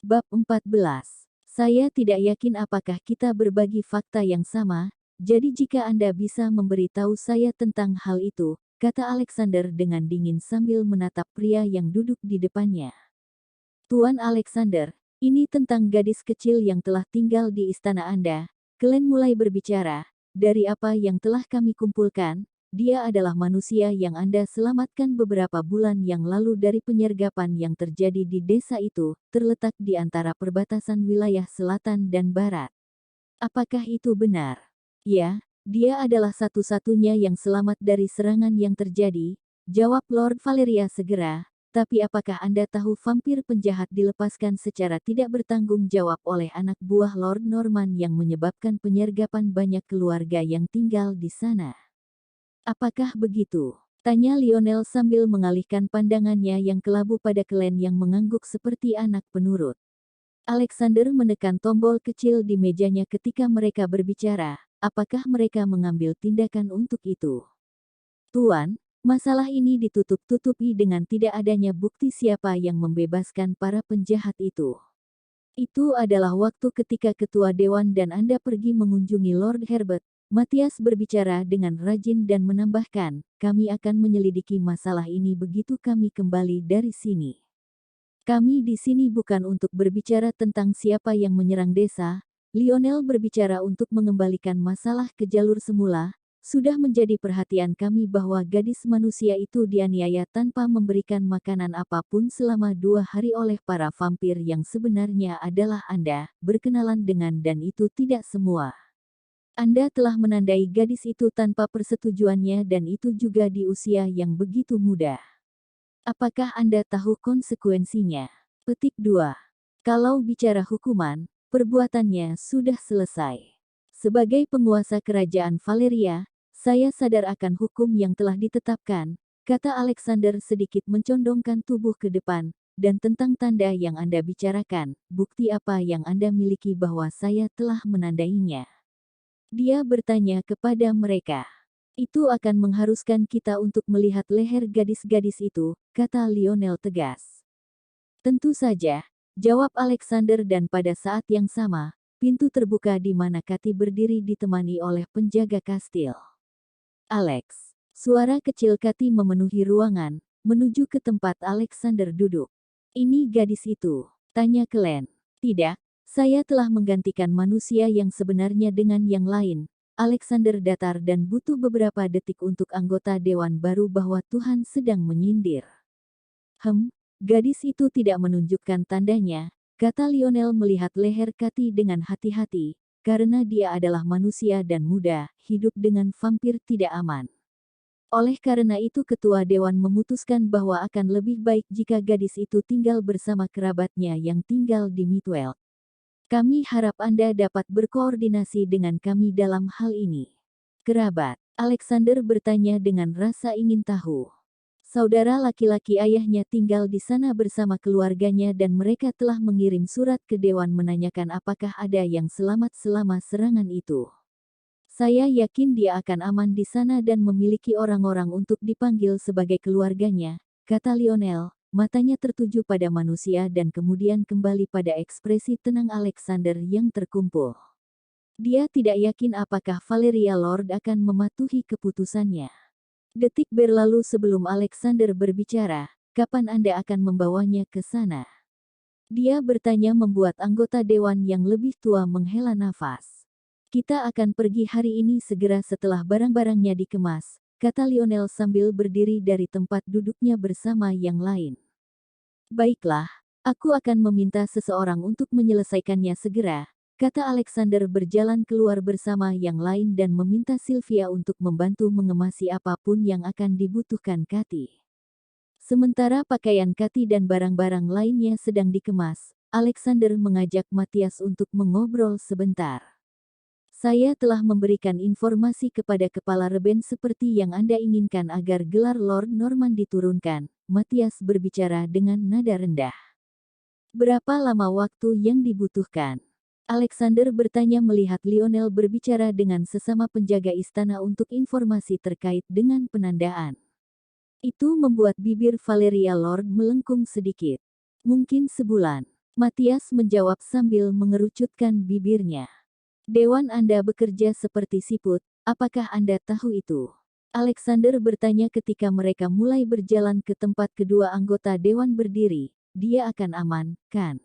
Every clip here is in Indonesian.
Bab 14. Saya tidak yakin apakah kita berbagi fakta yang sama, jadi jika Anda bisa memberitahu saya tentang hal itu, kata Alexander dengan dingin sambil menatap pria yang duduk di depannya. Tuan Alexander, ini tentang gadis kecil yang telah tinggal di istana Anda. Glenn mulai berbicara. Dari apa yang telah kami kumpulkan, dia adalah manusia yang Anda selamatkan beberapa bulan yang lalu dari penyergapan yang terjadi di desa itu, terletak di antara perbatasan wilayah selatan dan barat. Apakah itu benar? Ya, dia adalah satu-satunya yang selamat dari serangan yang terjadi, jawab Lord Valeria segera. Tapi apakah Anda tahu vampir penjahat dilepaskan secara tidak bertanggung jawab oleh anak buah Lord Norman yang menyebabkan penyergapan banyak keluarga yang tinggal di sana? Apakah begitu? Tanya Lionel sambil mengalihkan pandangannya yang kelabu pada Glenn yang mengangguk seperti anak penurut. Alexander menekan tombol kecil di mejanya ketika mereka berbicara. Apakah mereka mengambil tindakan untuk itu? Tuan, masalah ini ditutup-tutupi dengan tidak adanya bukti siapa yang membebaskan para penjahat itu. Itu adalah waktu ketika ketua dewan dan Anda pergi mengunjungi Lord Herbert. Matthias berbicara dengan rajin dan menambahkan, kami akan menyelidiki masalah ini begitu kami kembali dari sini. Kami di sini bukan untuk berbicara tentang siapa yang menyerang desa. Lionel berbicara untuk mengembalikan masalah ke jalur semula. Sudah menjadi perhatian kami bahwa gadis manusia itu dianiaya tanpa memberikan makanan apapun selama 2 hari oleh para vampir yang sebenarnya adalah Anda, berkenalan dengan dan itu tidak semua. Anda telah menandai gadis itu tanpa persetujuannya dan itu juga di usia yang begitu muda. Apakah Anda tahu konsekuensinya? Petik 2. Kalau bicara hukuman, perbuatannya sudah selesai. Sebagai penguasa kerajaan Valeria, saya sadar akan hukum yang telah ditetapkan, kata Alexander sedikit mencondongkan tubuh ke depan, dan tentang tanda yang Anda bicarakan, bukti apa yang Anda miliki bahwa saya telah menandainya? Dia bertanya kepada mereka. Itu akan mengharuskan kita untuk melihat leher gadis-gadis itu, kata Lionel tegas. Tentu saja, jawab Alexander dan pada saat yang sama, pintu terbuka di mana Kathy berdiri ditemani oleh penjaga kastil. Alex, suara kecil Kathy memenuhi ruangan, menuju ke tempat Alexander duduk. Ini gadis itu, tanya Glenn. Tidak, saya telah menggantikan manusia yang sebenarnya dengan yang lain. Alexander datar dan butuh beberapa detik untuk anggota dewan baru bahwa Tuhan sedang menyindir. Gadis itu tidak menunjukkan tandanya, kata Lionel melihat leher Kathy dengan hati-hati, karena dia adalah manusia dan muda, hidup dengan vampir tidak aman. Oleh karena itu ketua dewan memutuskan bahwa akan lebih baik jika gadis itu tinggal bersama kerabatnya yang tinggal di Midwell. Kami harap Anda dapat berkoordinasi dengan kami dalam hal ini. Kerabat, Alexander bertanya dengan rasa ingin tahu. Saudara laki-laki ayahnya tinggal di sana bersama keluarganya dan mereka telah mengirim surat ke dewan menanyakan apakah ada yang selamat selama serangan itu. Saya yakin dia akan aman di sana dan memiliki orang-orang untuk dipanggil sebagai keluarganya, kata Lionel, matanya tertuju pada manusia dan kemudian kembali pada ekspresi tenang Alexander yang terkumpul. Dia tidak yakin apakah Valeria Lord akan mematuhi keputusannya. Detik berlalu sebelum Alexander berbicara, kapan Anda akan membawanya ke sana? Dia bertanya membuat anggota dewan yang lebih tua menghela nafas. Kita akan pergi hari ini segera setelah barang-barangnya dikemas, kata Lionel sambil berdiri dari tempat duduknya bersama yang lain. Baiklah, aku akan meminta seseorang untuk menyelesaikannya segera, kata Alexander berjalan keluar bersama yang lain dan meminta Sylvia untuk membantu mengemasi apapun yang akan dibutuhkan Kathy. Sementara pakaian Kathy dan barang-barang lainnya sedang dikemas, Alexander mengajak Matthias untuk mengobrol sebentar. Saya telah memberikan informasi kepada kepala Reben seperti yang Anda inginkan agar gelar Lord Norman diturunkan, Matthias berbicara dengan nada rendah. Berapa lama waktu yang dibutuhkan? Alexander bertanya melihat Lionel berbicara dengan sesama penjaga istana untuk informasi terkait dengan penandaan. Itu membuat bibir Valeria Lord melengkung sedikit. Mungkin sebulan. Matias menjawab sambil mengerucutkan bibirnya. Dewan Anda bekerja seperti siput, apakah Anda tahu itu? Alexander bertanya ketika mereka mulai berjalan ke tempat kedua anggota Dewan berdiri. Dia akan aman, kan?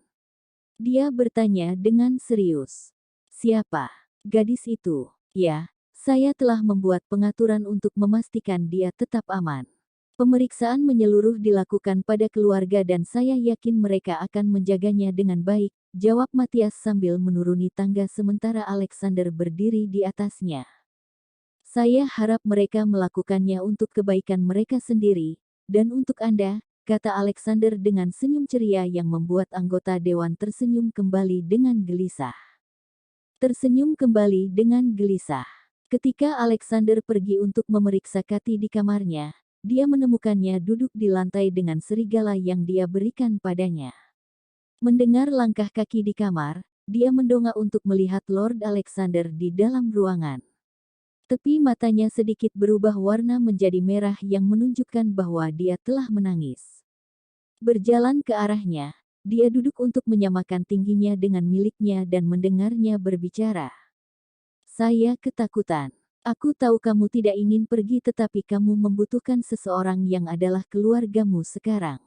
Dia bertanya dengan serius. Siapa? Gadis itu. Ya, saya telah membuat pengaturan untuk memastikan dia tetap aman. Pemeriksaan menyeluruh dilakukan pada keluarga dan saya yakin mereka akan menjaganya dengan baik, jawab Matias sambil menuruni tangga sementara Alexander berdiri di atasnya. Saya harap mereka melakukannya untuk kebaikan mereka sendiri, dan untuk Anda, kata Alexander dengan senyum ceria yang membuat anggota dewan tersenyum kembali dengan gelisah. Tersenyum kembali dengan gelisah. Ketika Alexander pergi untuk memeriksa Kathy di kamarnya, dia menemukannya duduk di lantai dengan serigala yang dia berikan padanya. Mendengar langkah kaki di kamar, dia mendongak untuk melihat Lord Alexander di dalam ruangan. Tepi matanya sedikit berubah warna menjadi merah yang menunjukkan bahwa dia telah menangis. Berjalan ke arahnya, dia duduk untuk menyamakan tingginya dengan miliknya dan mendengarnya berbicara. Saya ketakutan. Aku tahu kamu tidak ingin pergi tetapi kamu membutuhkan seseorang yang adalah keluargamu sekarang.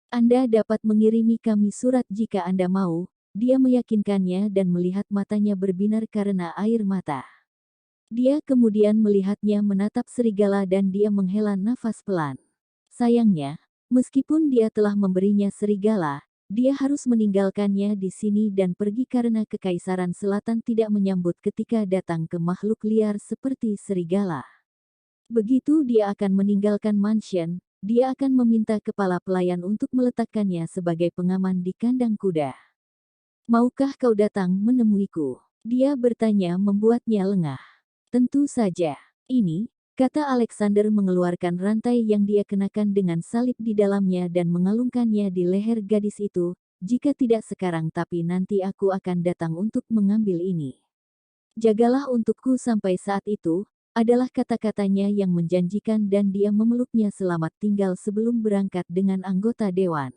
Anda dapat mengirimi kami surat jika Anda mau, dia meyakinkannya dan melihat matanya berbinar karena air mata. Dia kemudian melihatnya menatap serigala dan dia menghela nafas pelan. Sayangnya, meskipun dia telah memberinya serigala, dia harus meninggalkannya di sini dan pergi karena Kekaisaran Selatan tidak menyambut ketika datang ke makhluk liar seperti serigala. Begitu dia akan meninggalkan mansion, dia akan meminta kepala pelayan untuk meletakkannya sebagai pengaman di kandang kuda. Maukah kau datang menemuiku? Dia bertanya membuatnya lengah. Tentu saja. Ini, kata Alexander mengeluarkan rantai yang dia kenakan dengan salib di dalamnya dan mengalungkannya di leher gadis itu. Jika tidak sekarang tapi nanti aku akan datang untuk mengambil ini. Jagalah untukku sampai saat itu, adalah kata-katanya yang menjanjikan dan dia memeluknya selamat tinggal sebelum berangkat dengan anggota dewan.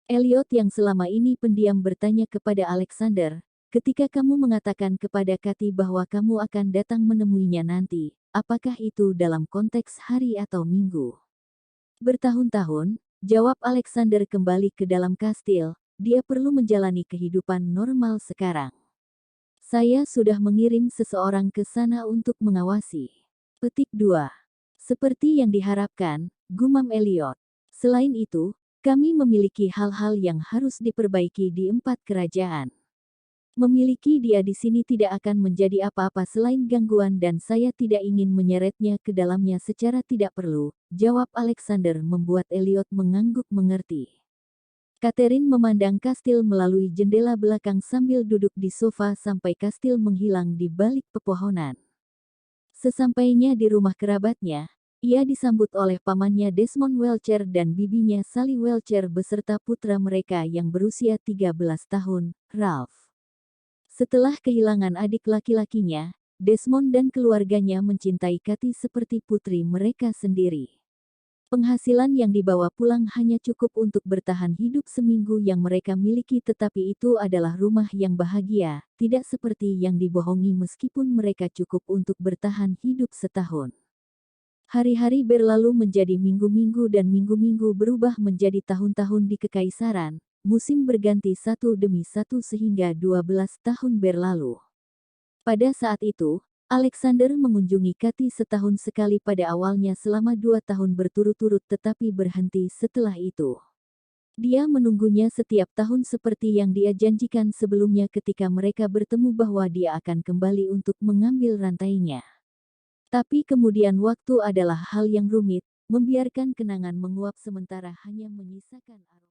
Elliot yang selama ini pendiam bertanya kepada Alexander, ketika kamu mengatakan kepada Kathy bahwa kamu akan datang menemuinya nanti, apakah itu dalam konteks hari atau minggu? Bertahun-tahun, jawab Alexander kembali ke dalam kastil, dia perlu menjalani kehidupan normal sekarang. Saya sudah mengirim seseorang ke sana untuk mengawasi. Petik 2. Seperti yang diharapkan, gumam Elliot. Selain itu, kami memiliki hal-hal yang harus diperbaiki di 4 kerajaan. Memiliki dia di sini tidak akan menjadi apa-apa selain gangguan dan saya tidak ingin menyeretnya ke dalamnya secara tidak perlu, jawab Alexander membuat Elliot mengangguk mengerti. Catherine memandang kastil melalui jendela belakang sambil duduk di sofa sampai kastil menghilang di balik pepohonan. Sesampainya di rumah kerabatnya, ia disambut oleh pamannya Desmond Welcher dan bibinya Sally Welcher beserta putra mereka yang berusia 13 tahun, Ralph. Setelah kehilangan adik laki-lakinya, Desmond dan keluarganya mencintai Kathy seperti putri mereka sendiri. Penghasilan yang dibawa pulang hanya cukup untuk bertahan hidup seminggu yang mereka miliki tetapi itu adalah rumah yang bahagia, tidak seperti yang dibohongi meskipun mereka cukup untuk bertahan hidup setahun. Hari-hari berlalu menjadi minggu-minggu dan minggu-minggu berubah menjadi tahun-tahun di Kekaisaran. Musim berganti satu demi satu sehingga 12 tahun berlalu. Pada saat itu, Alexander mengunjungi Kathy setahun sekali pada awalnya selama 2 tahun berturut-turut tetapi berhenti setelah itu. Dia menunggunya setiap tahun seperti yang dia janjikan sebelumnya ketika mereka bertemu bahwa dia akan kembali untuk mengambil rantainya. Tapi kemudian waktu adalah hal yang rumit, membiarkan kenangan menguap sementara hanya menyisakan aroma.